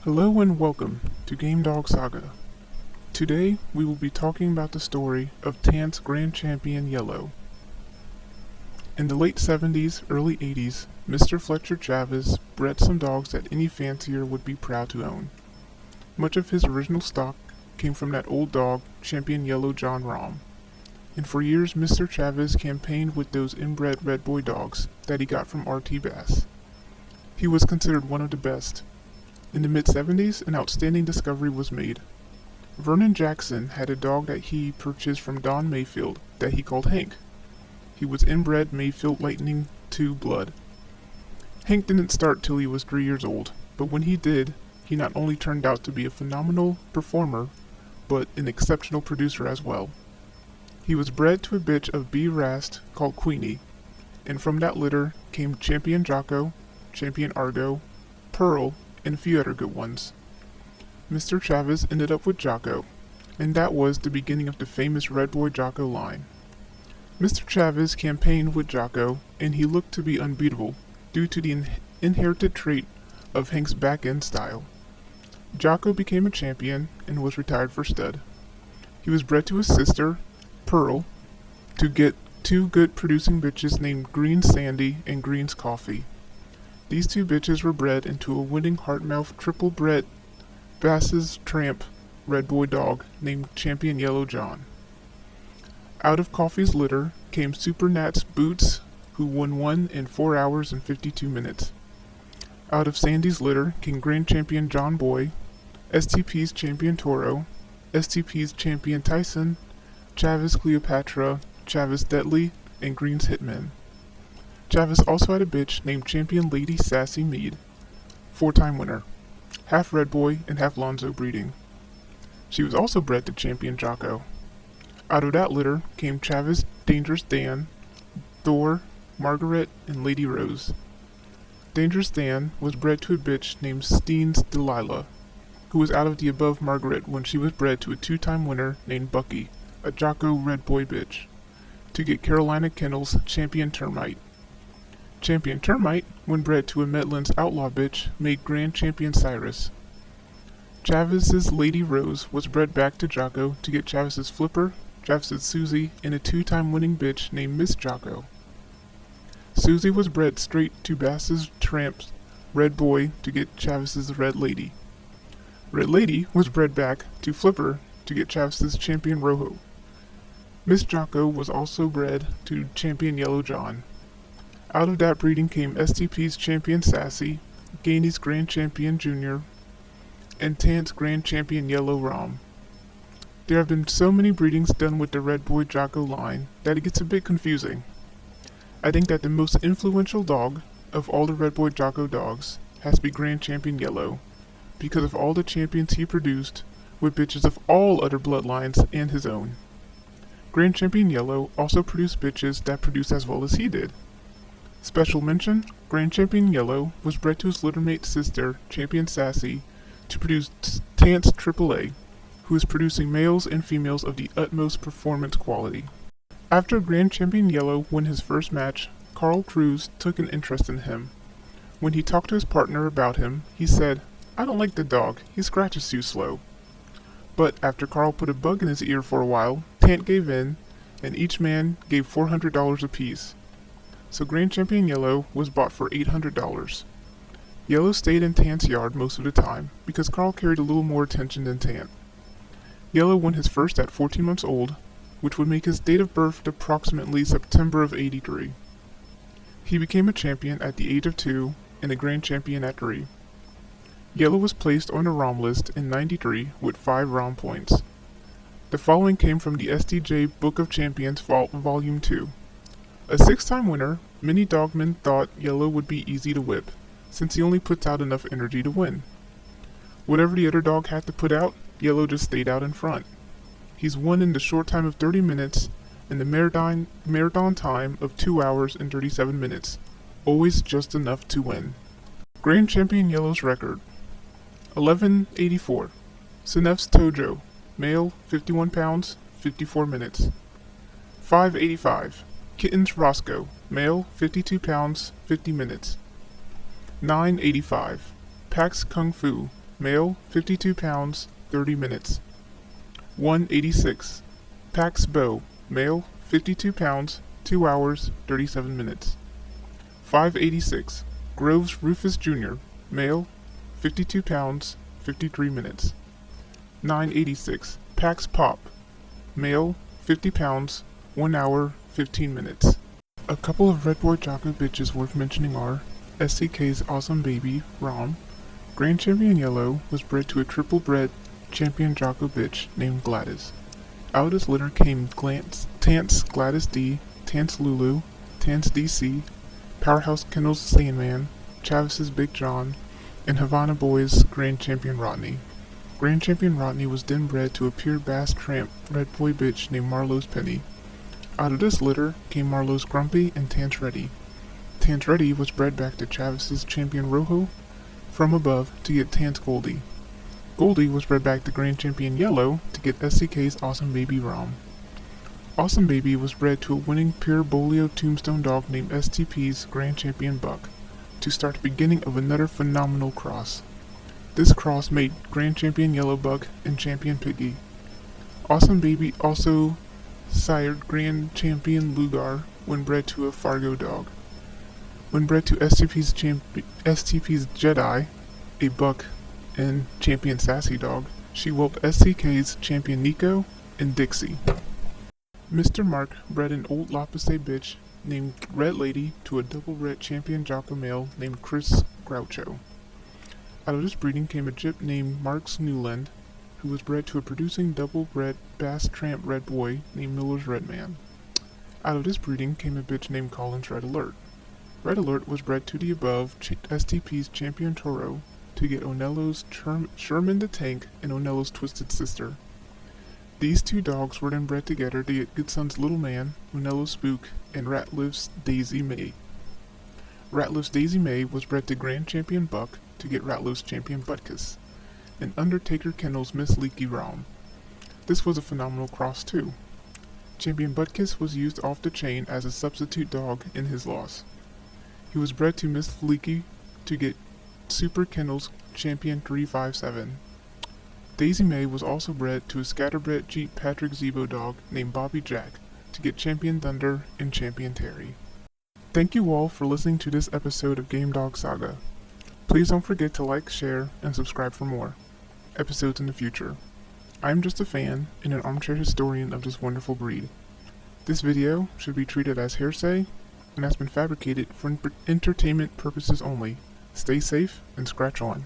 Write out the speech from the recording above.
Hello and welcome to Gamedog Saga. Today we will be talking about the story of Tant's Grand Champion Yellow. In the late 70s, early 80s, Mr. Fletcher Chavez bred some dogs that any fancier would be proud to own. Much of his original stock came from that old dog, Champion Yellow John Rahm. And for years Mr. Chavez campaigned with those inbred Red Boy dogs that he got from R.T. Bass. He was considered one of the best. In the mid-70s, an outstanding discovery was made. Vernon Jackson had a dog that he purchased from Don Mayfield that he called Hank. He was inbred Mayfield Lightning II blood. Hank didn't start till he was 3 years old, but when he did, he not only turned out to be a phenomenal performer, but an exceptional producer as well. He was bred to a bitch of B. Rast called Queenie, and from that litter came Champion Jocko, Champion Argo, Pearl, and a few other good ones. Mr. Chavez ended up with Jocko, and that was the beginning of the famous Red Boy Jocko line. Mr. Chavez campaigned with Jocko, and he looked to be unbeatable due to the inherited trait of Hank's back-end style. Jocko became a champion and was retired for stud. He was bred to his sister, Pearl, to get two good producing bitches named Green Sandy and Green's Coffee. These two bitches were bred into a winning Heartmouth triple-bred Bass's Tramp Red Boy dog named Champion Yellow John. Out of Coffee's litter came Super Nat's Boots, who won one in 4 hours and 52 minutes. Out of Sandy's litter came Grand Champion John Boy, STP's Champion Toro, STP's Champion Tyson, Chavez Cleopatra, Chavez Deadly, and Green's Hitman. Chavez also had a bitch named Champion Lady Sassy Mead, 4-time winner, half Red Boy and half Lonzo breeding. She was also bred to Champion Jocko. Out of that litter came Chavez Dangerous Dan, Thor, Margaret, and Lady Rose. Dangerous Dan was bred to a bitch named Steen's Delilah, who was out of the above Margaret when she was bred to a 2-time winner named Bucky, a Jocko Red Boy bitch, to get Carolina Kennel's Champion Termite. Champion Termite, when bred to a Medlin's Outlaw bitch, made Grand Champion Cyrus. Chavez's Lady Rose was bred back to Jocko to get Chavez's Flipper, Chavez's Susie, and a 2-time winning bitch named Miss Jocko. Susie was bred straight to Bass's Tramp's Red Boy to get Chavez's Red Lady. Red Lady was bred back to Flipper to get Chavez's Champion Rojo. Miss Jocko was also bred to Champion Yellow John. Out of that breeding came STP's Champion Sassy, Gainey's Grand Champion Jr., and Tant's Grand Champion Yellow Rom. There have been so many breedings done with the Red Boy Jocko line that it gets a bit confusing. I think that the most influential dog of all the Red Boy Jocko dogs has to be Grand Champion Yellow, because of all the champions he produced with bitches of all other bloodlines and his own. Grand Champion Yellow also produced bitches that produced as well as he did. Special mention, Grand Champion Yellow was bred to his littermate sister, Champion Sassy, to produce Tant's AAA, who is producing males and females of the utmost performance quality. After Grand Champion Yellow won his first match, Carl Cruz took an interest in him. When he talked to his partner about him, he said, "I don't like the dog, he scratches too slow." But after Carl put a bug in his ear for a while, Tant gave in, and each man gave $400 apiece. So Grand Champion Yellow was bought for $800. Yellow stayed in Tant's yard most of the time, because Carl carried a little more attention than Tant. Yellow won his first at 14 months old, which would make his date of birth approximately September of '83. He became a champion at the age of 2, and a Grand Champion at 3. Yellow was placed on the ROM list in '93 with 5 ROM points. The following came from the SDJ Book of Champions Volume 2. A 6-time winner, many dogmen thought Yellow would be easy to whip, since he only puts out enough energy to win. Whatever the other dog had to put out, Yellow just stayed out in front. He's won in the short time of 30 minutes and the marathon time of 2 hours and 37 minutes, always just enough to win. Grand Champion Yellow's record: 1184. Senef's Tojo, male, 51 pounds, 54 minutes. 585. Kitten's Roscoe, male, 52 pounds, 50 minutes. 985. Pax Kung Fu, male, 52 pounds, 30 minutes. 186. Pax Bow, male, 52 pounds, 2 hours, 37 minutes. 586. Groves Rufus Jr., male, 52 pounds, 53 minutes. 986. Pax Pop, male, 50 pounds, 1 hour, 15 minutes. A couple of Red Boy Jocko bitches worth mentioning are SCK's Awesome Baby, Rom. Grand Champion Yellow was bred to a triple bred champion Jocko bitch named Gladys. Out of this litter came Tance Gladys D, Tance Lulu, Tance DC, Powerhouse Kennels Sandman, Chavis's Big John, and Havana Boys Grand Champion Rodney. Grand Champion Rodney was then bred to a pure bass tramp Red Boy bitch named Marlowe's Penny. Out of this litter came Marlowe's Grumpy and Tance Reddy. Tance Reddy was bred back to Chavis's Champion Rojo from above to get Tance Goldie. Goldie was bred back to Grand Champion Yellow to get SCK's Awesome Baby Rom. Awesome Baby was bred to a winning pure Bolio Tombstone dog named STP's Grand Champion Buck to start the beginning of another phenomenal cross. This cross made Grand Champion Yellow Buck and Champion Piggy. Awesome Baby also sired Grand Champion Lugar when bred to a Fargo dog. When bred to STP's Jedi, a buck and Champion Sassy dog, she whelped SCK's Champion Nico and Dixie. Mr. Mark bred an old Lapise bitch named Red Lady to a double red Champion Jocko male named Chris Groucho. Out of this breeding came a gyp named Marks Newland, who was bred to a producing double-bred bass tramp red boy named Miller's Red Man. Out of this breeding came a bitch named Collins Red Alert. Red Alert was bred to the above STP's Champion Toro to get Onello's Sherman the Tank and Onello's Twisted Sister. These two dogs were then bred together to get Goodson's Little Man, Onello's Spook, and Ratliff's Daisy May. Ratliff's Daisy May was bred to Grand Champion Buck to get Ratliff's Champion Butkus, and Undertaker Kennel's Miss Leaky Rom. This was a phenomenal cross too. Champion Butkus was used off the chain as a substitute dog in his loss. He was bred to Miss Leaky to get Super Kennel's Champion 357. Daisy May was also bred to a scatterbred Jeep Patrick Zebo dog named Bobby Jack to get Champion Thunder and Champion Terry. Thank you all for listening to this episode of Gamedog Saga. Please don't forget to like, share, and subscribe for more episodes in the future. I am just a fan and an armchair historian of this wonderful breed. This video should be treated as hearsay and has been fabricated for entertainment purposes only. Stay safe and scratch on.